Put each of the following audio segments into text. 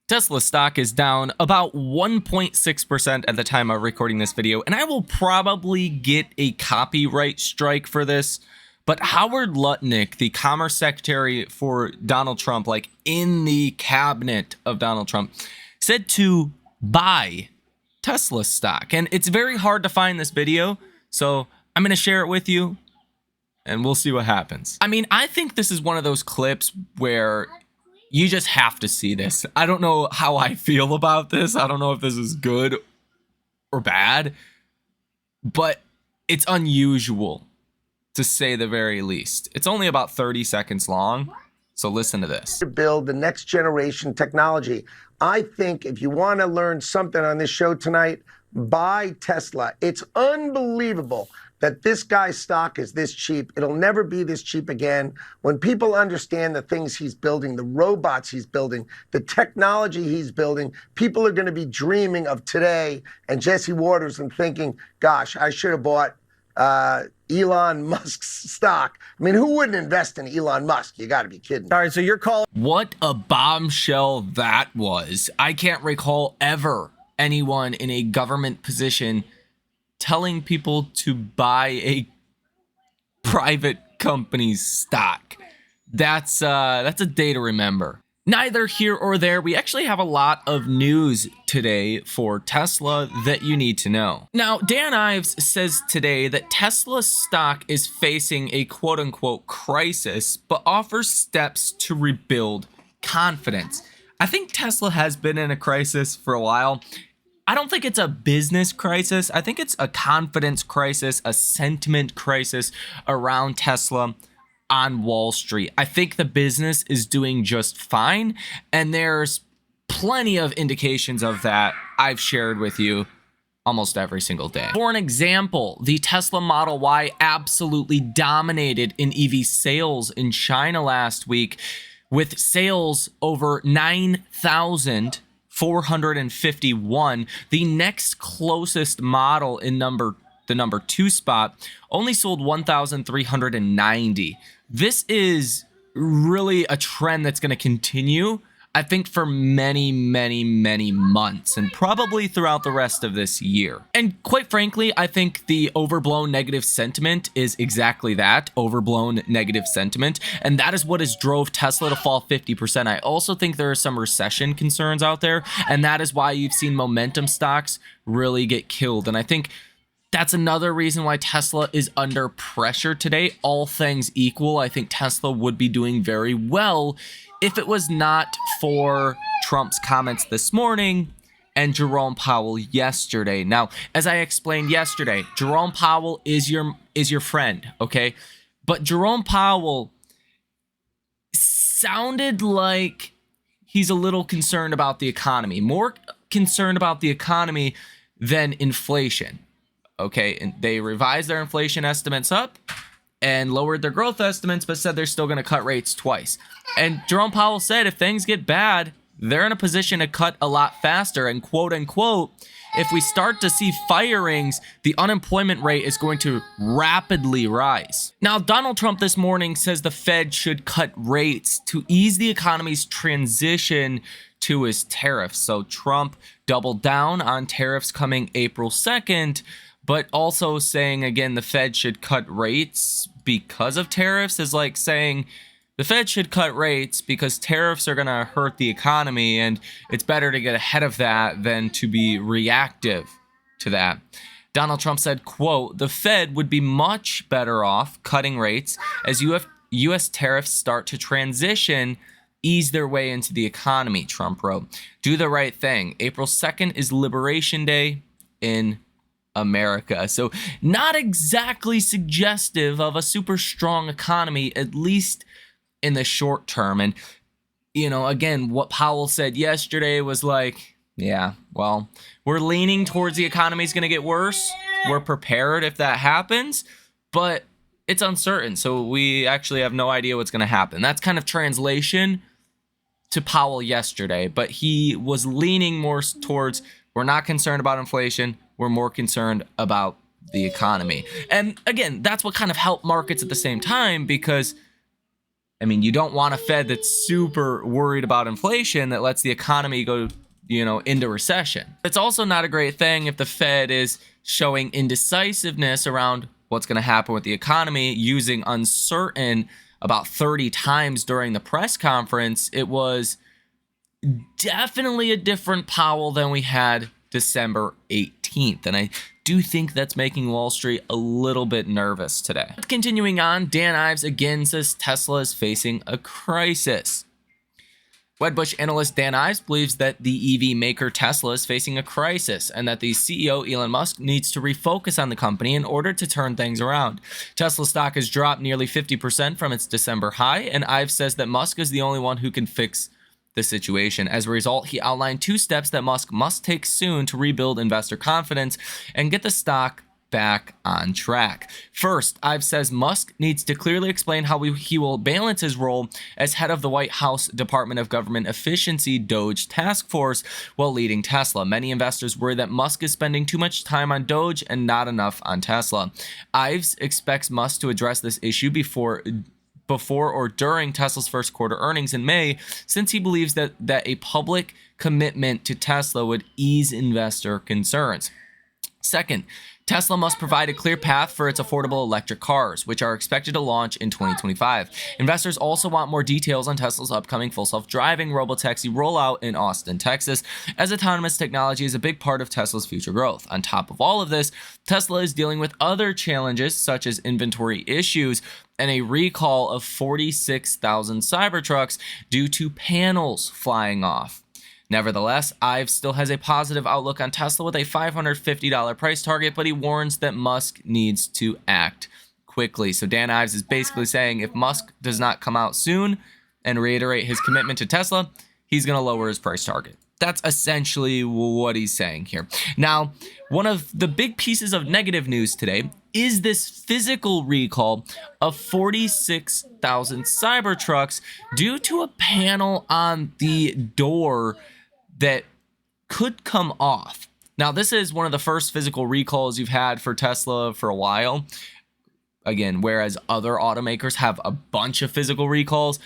Tesla stock is down about 1.6% at the time of recording this video, and I will probably get a copyright strike for this, but Howard Lutnick, the Commerce Secretary for Donald Trump, like in the cabinet of Donald Trump, said to buy Tesla stock. And it's very hard to find this video, so I'm going to share it with you, and we'll see what happens. I mean, I think this is one of those clips where you just have to see this. I don't know how I feel about this. I don't know if this is good or bad, but it's unusual, to say the very least. It's only about 30 seconds long, so listen to this. To build the next generation technology. I think if you want to learn something on this show tonight, buy Tesla. It's unbelievable that this guy's stock is this cheap. It'll never be this cheap again. When people understand the things he's building, the robots he's building, the technology he's building, people are going to be dreaming of today and Jesse Waters and thinking, gosh, I should have bought Elon Musk's stock. I mean, who wouldn't invest in Elon Musk? You got to be kidding. All right, so you're calling. What a bombshell that was. I can't recall ever anyone in a government position telling people to buy a private company's stock. That's a day to remember. Neither here or there, we actually have a lot of news today for Tesla that you need to know. Now, Dan Ives says today that Tesla stock is facing a quote-unquote crisis, but offers steps to rebuild confidence. I think Tesla has been in a crisis for a while. I don't think it's a business crisis. I think it's a confidence crisis, a sentiment crisis around Tesla on Wall Street. I think the business is doing just fine, and there's plenty of indications of that I've shared with you almost every single day. For an example, the Tesla Model Y absolutely dominated in EV sales in China last week, with sales over 9,451. The next closest model in the number 2 spot only sold 1,390. This is really a trend that's going to continue, I think, for many, many, many months, and probably throughout the rest of this year. And quite frankly, I think the overblown negative sentiment is exactly that, overblown negative sentiment, and that is what has drove Tesla to fall 50%. I also think there are some recession concerns out there, and that is why you've seen momentum stocks really get killed. And I think that's another reason why Tesla is under pressure today. All things equal, I think Tesla would be doing very well if it was not for Trump's comments this morning and Jerome Powell yesterday. Now, as I explained yesterday, Jerome Powell is your friend, okay? But Jerome Powell sounded like he's a little concerned about the economy, more concerned about the economy than inflation. Okay, and they revised their inflation estimates up and lowered their growth estimates, but said they're still going to cut rates twice. And Jerome Powell said if things get bad, they're in a position to cut a lot faster. And quote unquote, if we start to see firings, the unemployment rate is going to rapidly rise. Now, Donald Trump this morning says the Fed should cut rates to ease the economy's transition to his tariffs. So Trump doubled down on tariffs coming April 2nd, but also saying, again, the Fed should cut rates because of tariffs is like saying the Fed should cut rates because tariffs are going to hurt the economy, and it's better to get ahead of that than to be reactive to that. Donald Trump said, quote, the Fed would be much better off cutting rates as U.S. tariffs start to transition, ease their way into the economy, Trump wrote. Do the right thing. April 2nd is Liberation Day in America. So not exactly suggestive of a super strong economy, at least in the short term. And, you know, again, what Powell said yesterday was like, yeah, well, we're leaning towards the economy's going to get worse. We're prepared if that happens, but it's uncertain. So we actually have no idea what's going to happen. That's kind of translation to Powell yesterday, but he was leaning more towards we're not concerned about inflation. We're more concerned about the economy. And again, that's what kind of helped markets at the same time, because I mean, you don't want a Fed that's super worried about inflation that lets the economy go, into recession. It's also not a great thing if the Fed is showing indecisiveness around what's going to happen with the economy, using uncertain about 30 times during the press conference. It was definitely a different Powell than we had December 18th. And I do think that's making Wall Street a little bit nervous today. Continuing on, Dan Ives again says Tesla is facing a crisis. Wedbush analyst Dan Ives believes that the EV maker Tesla is facing a crisis and that the CEO Elon Musk needs to refocus on the company in order to turn things around. Tesla stock has dropped nearly 50% from its December high, and Ives says that Musk is the only one who can fix the situation. As a result, he outlined 2 steps that Musk must take soon to rebuild investor confidence and get the stock back on track. First, Ives says Musk needs to clearly explain how he will balance his role as head of the White House Department of Government Efficiency Doge task force while leading Tesla. Many investors worry that Musk is spending too much time on Doge and not enough on Tesla. Ives expects Musk to address this issue before or during Tesla's first quarter earnings in May, since he believes that a public commitment to Tesla would ease investor concerns. Second, Tesla must provide a clear path for its affordable electric cars, which are expected to launch in 2025. Investors also want more details on Tesla's upcoming full self-driving robotaxi rollout in Austin, Texas, as autonomous technology is a big part of Tesla's future growth. On top of all of this, Tesla is dealing with other challenges such as inventory issues and a recall of 46,000 Cybertrucks due to panels flying off. Nevertheless, Ives still has a positive outlook on Tesla with a $550 price target, but he warns that Musk needs to act quickly. So Dan Ives is basically saying if Musk does not come out soon and reiterate his commitment to Tesla, he's going to lower his price target. That's essentially what he's saying here. Now, one of the big pieces of negative news today is this physical recall of 46,000 Cybertrucks due to a panel on the door that could come off. Now, this is one of the first physical recalls you've had for Tesla for a while. Again, whereas other automakers have a bunch of physical recalls,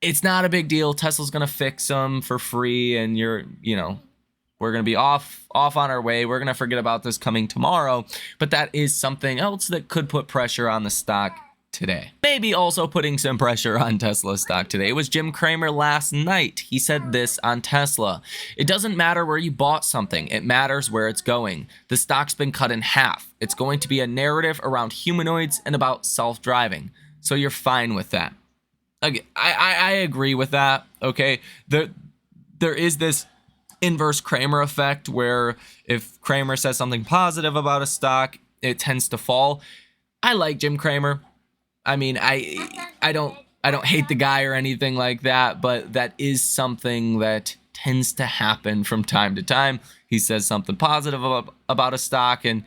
it's not a big deal. Tesla's going to fix them for free, and we're going to be off on our way. We're going to forget about this coming tomorrow. But that is something else that could put pressure on the stock today. Maybe also putting some pressure on Tesla stock today was Jim Cramer last night. He said this on Tesla: "It doesn't matter where you bought something. It matters where it's going. The stock's been cut in half. It's going to be a narrative around humanoids and about self-driving. So you're fine with that." Okay, I agree with that. Okay, there is this inverse Cramer effect where if Cramer says something positive about a stock, it tends to fall. I like Jim Cramer. I mean, I don't hate the guy or anything like that, but that is something that tends to happen from time to time. He says something positive about a stock and,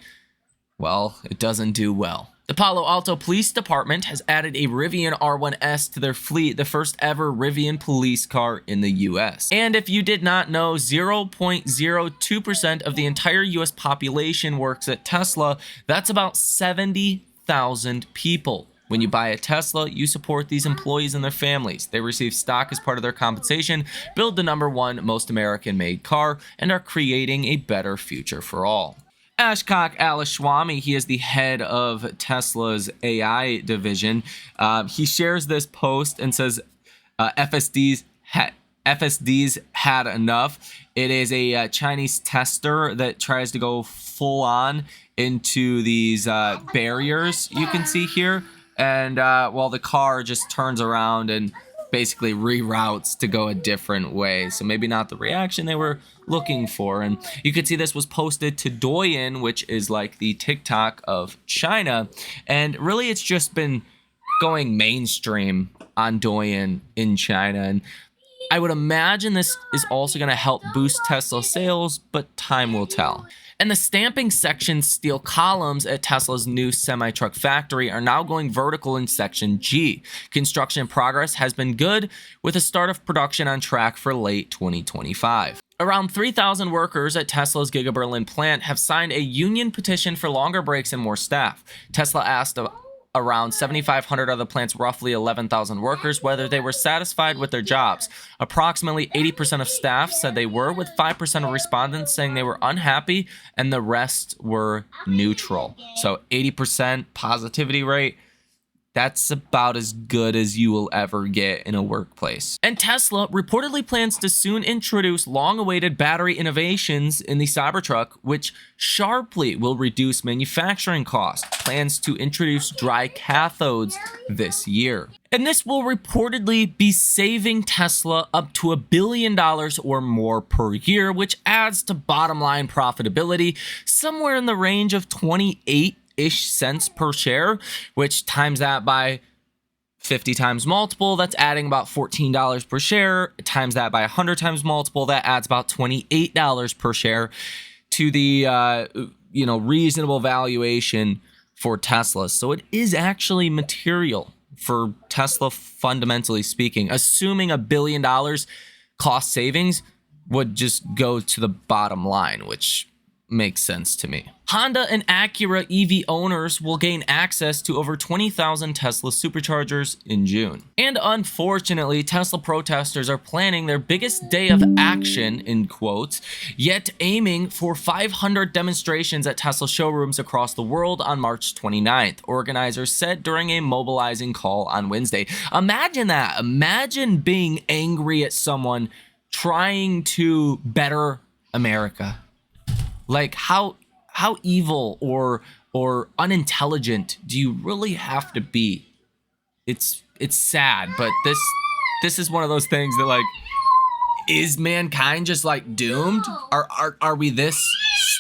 well, it doesn't do well. The Palo Alto Police Department has added a Rivian R1S to their fleet, the first ever Rivian police car in the US. And if you did not know, 0.02% of the entire US population works at Tesla. That's about 70,000 people. When you buy a Tesla, you support these employees and their families. They receive stock as part of their compensation, build the #1 most American-made car, and are creating a better future for all. Ashok Alashwami, he is the head of Tesla's AI division. He shares this post and says FSD's had enough. It is a Chinese tester that tries to go full on into these barriers you can see here. And well, the car just turns around and basically reroutes to go a different way. So maybe not the reaction they were looking for. And you could see this was posted to Douyin, which is like the TikTok of China. And really it's just been going mainstream on Douyin in China. And I would imagine this is also going to help boost Tesla sales, but time will tell. And the stamping section steel columns at Tesla's new semi-truck factory are now going vertical in section G. Construction progress has been good, with the start of production on track for late 2025. Around 3,000 workers at Tesla's Giga Berlin plant have signed a union petition for longer breaks and more staff. Tesla asked around 7,500 of the plant's roughly 11,000 workers whether they were satisfied with their jobs. Approximately 80% of staff said they were, with 5% of respondents saying they were unhappy, and the rest were neutral. So 80% positivity rate. That's about as good as you will ever get in a workplace. And Tesla reportedly plans to soon introduce long-awaited battery innovations in the Cybertruck, which sharply will reduce manufacturing costs. Plans to introduce dry cathodes this year. And this will reportedly be saving Tesla up to $1 billion or more per year, which adds to bottom line profitability somewhere in the range of 28-ish cents per share, which times that by 50 times multiple, that's adding about $14 per share. Times that by 100 times multiple, that adds about $28 per share to the reasonable valuation for Tesla. So it is actually material for Tesla, fundamentally speaking. Assuming $1 billion cost savings would just go to the bottom line, which makes sense to me. Honda and Acura EV owners will gain access to over 20,000 Tesla Superchargers in June. And unfortunately, Tesla protesters are planning their biggest day of action, in quotes, yet aiming for 500 demonstrations at Tesla showrooms across the world on March 29th, organizers said during a mobilizing call on Wednesday. Imagine that. Imagine being angry at someone trying to better America. Like, how evil or unintelligent do you really have to be? It's sad, but this is one of those things that, like, is mankind just like doomed? Are we this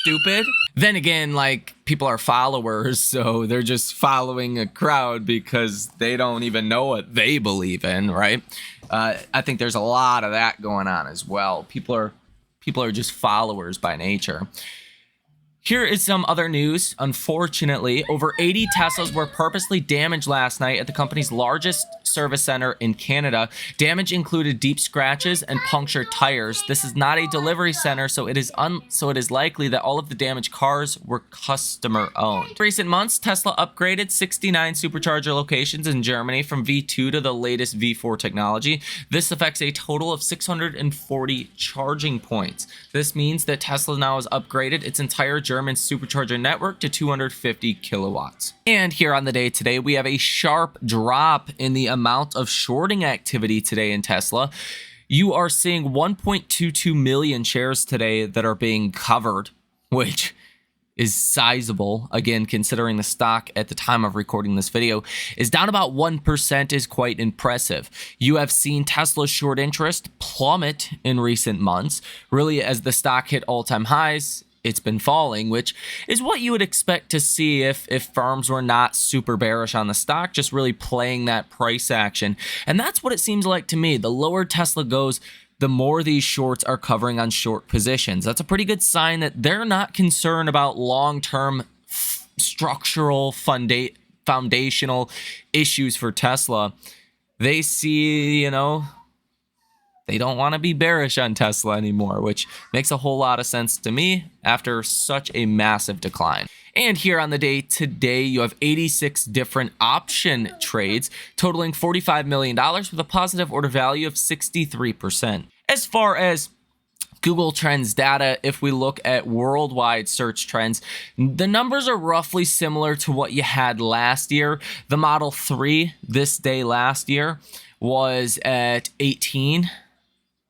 stupid? Then again, like, people are followers, so they're just following a crowd because they don't even know what they believe in, right? I think there's a lot of that going on as well. People are just followers by nature. Here is some other news. Unfortunately, over 80 Teslas were purposely damaged last night at the company's largest service center in Canada. Damage included deep scratches and punctured tires. This is not a delivery center, so it is likely that all of the damaged cars were customer owned. In recent months, Tesla upgraded 69 Supercharger locations in Germany from V2 to the latest V4 technology. This affects a total of 640 charging points. This means that Tesla now has upgraded its entire German Supercharger network to 250 kilowatts. And here on the day today, we have a sharp drop in the amount of shorting activity today in Tesla. You are seeing 1.22 million shares today that are being covered, which is sizable. Again, considering the stock at the time of recording this video is down about 1%, is quite impressive. You have seen Tesla's short interest plummet in recent months. Really, as the stock hit all-time highs, it's been falling, which is what you would expect to see if firms were not super bearish on the stock, just really playing that price action. And that's what it seems like to me. The lower Tesla goes, the more these shorts are covering on short positions. That's a pretty good sign that they're not concerned about long-term structural foundational issues for Tesla. They see, they don't want to be bearish on Tesla anymore, which makes a whole lot of sense to me after such a massive decline. And here on the day today, you have 86 different option trades totaling $45 million with a positive order value of 63%. As far as Google Trends data, if we look at worldwide search trends, the numbers are roughly similar to what you had last year. The Model 3 this day last year was at 18.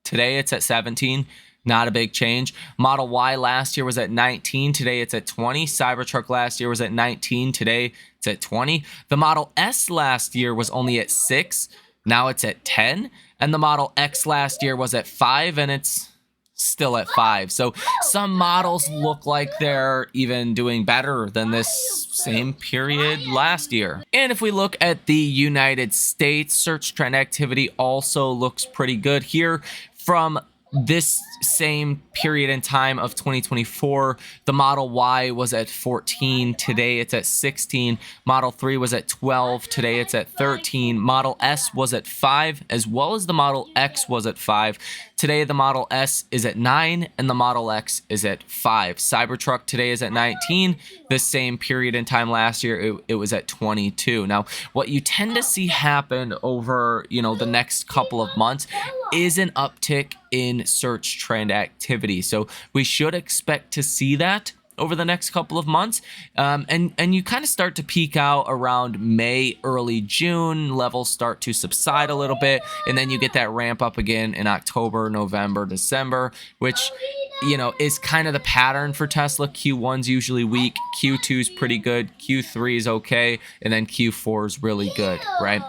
Today it's at 17. Not a big change. Model Y last year was at 19. Today it's at 20. Cybertruck last year was at 19. Today it's at 20. The Model S last year was only at 6. Now it's at 10. And the Model X last year was at 5, and it's still at 5. So some models look like they're even doing better than this same period last year. And if we look at the United States, search trend activity also looks pretty good here. From this same period in time of 2024, the Model Y was at 14. Today it's at 16. Model 3 was at 12. Today it's at 13. Model S was at 5, as well as the Model X was at 5. Today the Model S is at 9 and the Model X is at 5. Cybertruck today is at 19. This same period in time last year, it was at 22. Now, what you tend to see happen over, the next couple of months is an uptick in search trend activity. So we should expect to see that over the next couple of months. And you kind of start to peak out around May, early June. Levels start to subside a little bit. And then you get that ramp up again in October, November, December, which, is kind of the pattern for Tesla. Q1's usually weak. Q2's pretty good. Q3 is okay. And then Q4 is really good, right?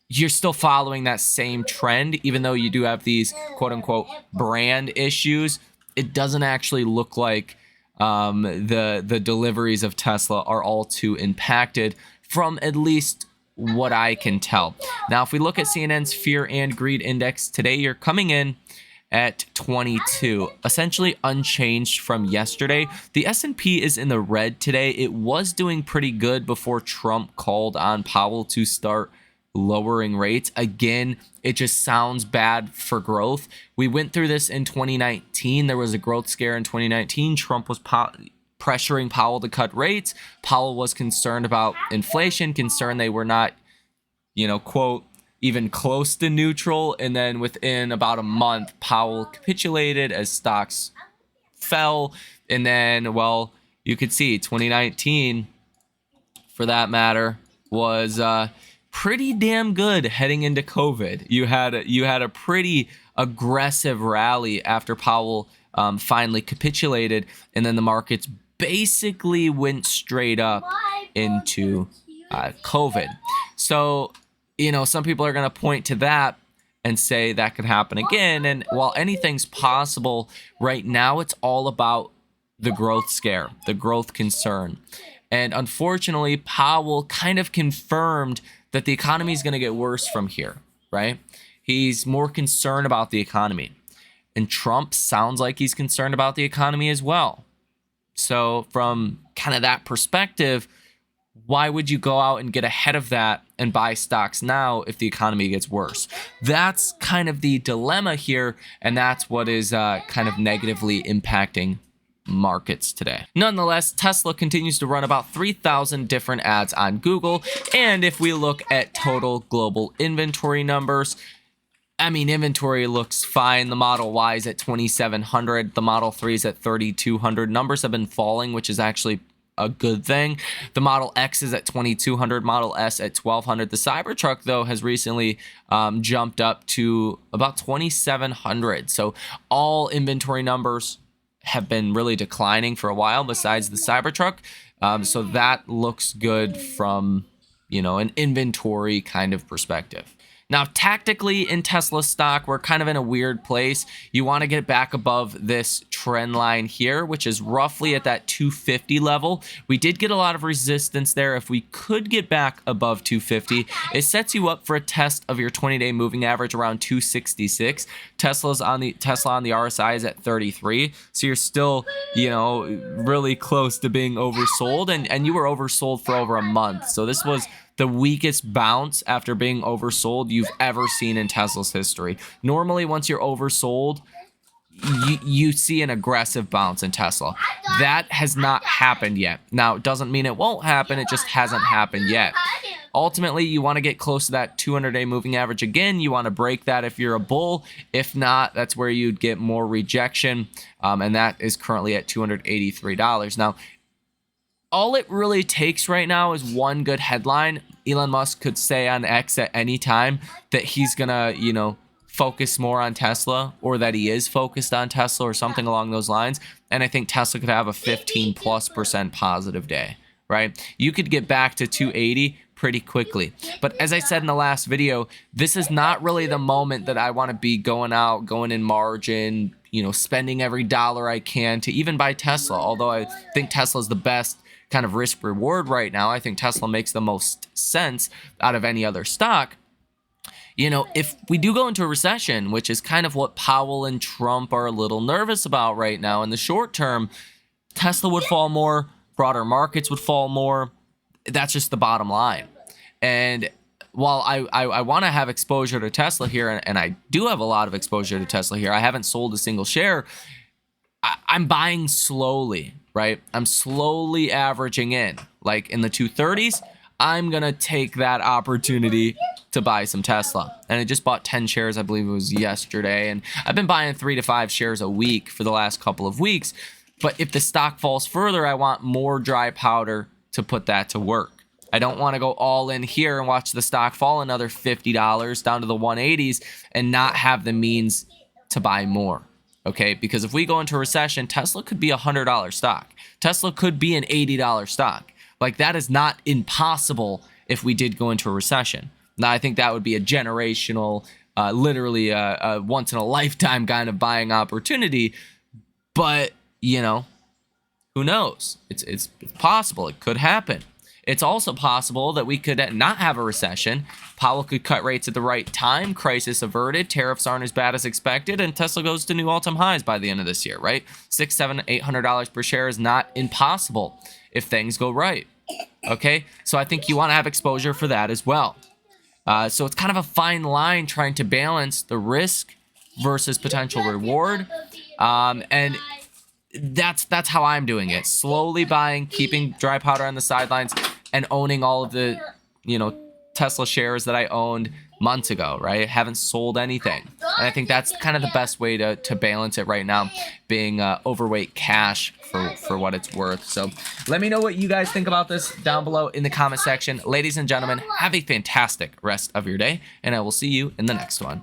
You're still following that same trend, even though you do have these quote unquote brand issues. It doesn't actually look like the deliveries of Tesla are all too impacted, from at least what I can tell. Now, if we look at CNN's Fear and Greed Index today, you're coming in at 22, essentially unchanged from yesterday. The S&P is in the red today. It was doing pretty good before Trump called on Powell to start lowering rates. Again, it just sounds bad for growth. We went through this in 2019. There was a growth scare in 2019. Trump was pressuring Powell to cut rates. Powell was concerned about inflation, concerned they were not, quote, even close to neutral. And then within about a month, Powell capitulated as stocks fell. And then, well, you could see 2019, for that matter, was pretty damn good heading into COVID. You had a pretty aggressive rally after Powell finally capitulated, and then the markets basically went straight up into COVID. So, some people are going to point to that and say that could happen again. And while anything's possible, right now it's all about the growth scare, the growth concern. And unfortunately, Powell kind of confirmed that the economy is going to get worse from here, right? He's more concerned about the economy. And Trump sounds like he's concerned about the economy as well. So from kind of that perspective, why would you go out and get ahead of that and buy stocks now if the economy gets worse? That's kind of the dilemma here, and that's what is kind of negatively impacting markets today. Nonetheless, Tesla continues to run about 3,000 different ads on Google. And if we look at total global inventory numbers, inventory looks fine. The Model Y is at 2,700. The Model 3 is at 3,200. Numbers have been falling, which is actually a good thing. The Model X is at 2,200. Model S at 1,200. The Cybertruck, though, has recently jumped up to about 2,700. So all inventory numbers have been really declining for a while besides the Cybertruck. So that looks good from, an inventory kind of perspective. Now, tactically in Tesla stock, we're kind of in a weird place. You want to get back above this trend line here, which is roughly at that 250 level. We did get a lot of resistance there. If we could get back above 250, it sets you up for a test of your 20-day moving average around 266. Tesla on the RSI is at 33. So you're still, really close to being oversold, and you were oversold for over a month. So this was the weakest bounce after being oversold you've ever seen in Tesla's history. Normally, once you're oversold, you see an aggressive bounce in Tesla. That has not happened yet. Now, it doesn't mean it won't happen. It just hasn't happened yet. Ultimately, you want to get close to that 200-day moving average again. You want to break that if you're a bull. If not, that's where you'd get more rejection, and that is currently at $283. Now, all it really takes right now is one good headline. Elon Musk could say on X at any time that he's gonna, focus more on Tesla, or that he is focused on Tesla, or something along those lines. And I think Tesla could have a 15+% positive day, right? You could get back to 280 pretty quickly. But as I said in the last video, this is not really the moment that I want to be going out, going in margin, spending every dollar I can to even buy Tesla. Although I think Tesla's the best kind of risk reward right now. I think Tesla makes the most sense out of any other stock. you know, if we do go into a recession, which is kind of what Powell and Trump are a little nervous about right now in the short term, Tesla would fall more, broader markets would fall more. That's just the bottom line. And while I want to have exposure to Tesla here, and I do have a lot of exposure to Tesla here, I haven't sold a single share. I'm buying slowly, right? I'm slowly averaging in. Like in the 230s, I'm going to take that opportunity to buy some Tesla. And I just bought 10 shares, I believe it was yesterday. And I've been buying 3 to 5 shares a week for the last couple of weeks. But if the stock falls further, I want more dry powder to put that to work. I don't want to go all in here and watch the stock fall another $50 down to the 180s and not have the means to buy more. Okay, because if we go into a recession, Tesla could be a $100 stock. Tesla could be an $80 stock. Like, that is not impossible if we did go into a recession. Now, I think that would be a generational, literally a once in a lifetime kind of buying opportunity. But, you know, who knows? It's possible. It could happen. It's also possible that we could not have a recession. Powell could cut rates at the right time, crisis averted, tariffs aren't as bad as expected, and Tesla goes to new all-time highs by the end of this year, right? $600, $700, $800 per share is not impossible if things go right, okay? So I think you want to have exposure for that as well. So it's kind of a fine line trying to balance the risk versus potential reward, and that's how I'm doing it. Slowly buying, keeping dry powder on the sidelines, and owning all of the, you know, Tesla shares that I owned months ago, right? Haven't sold anything. And I think that's kind of the best way to balance it right now, being overweight cash for what it's worth. So let me know what you guys think about this down below in the comment section. Ladies and gentlemen, have a fantastic rest of your day, and I will see you in the next one.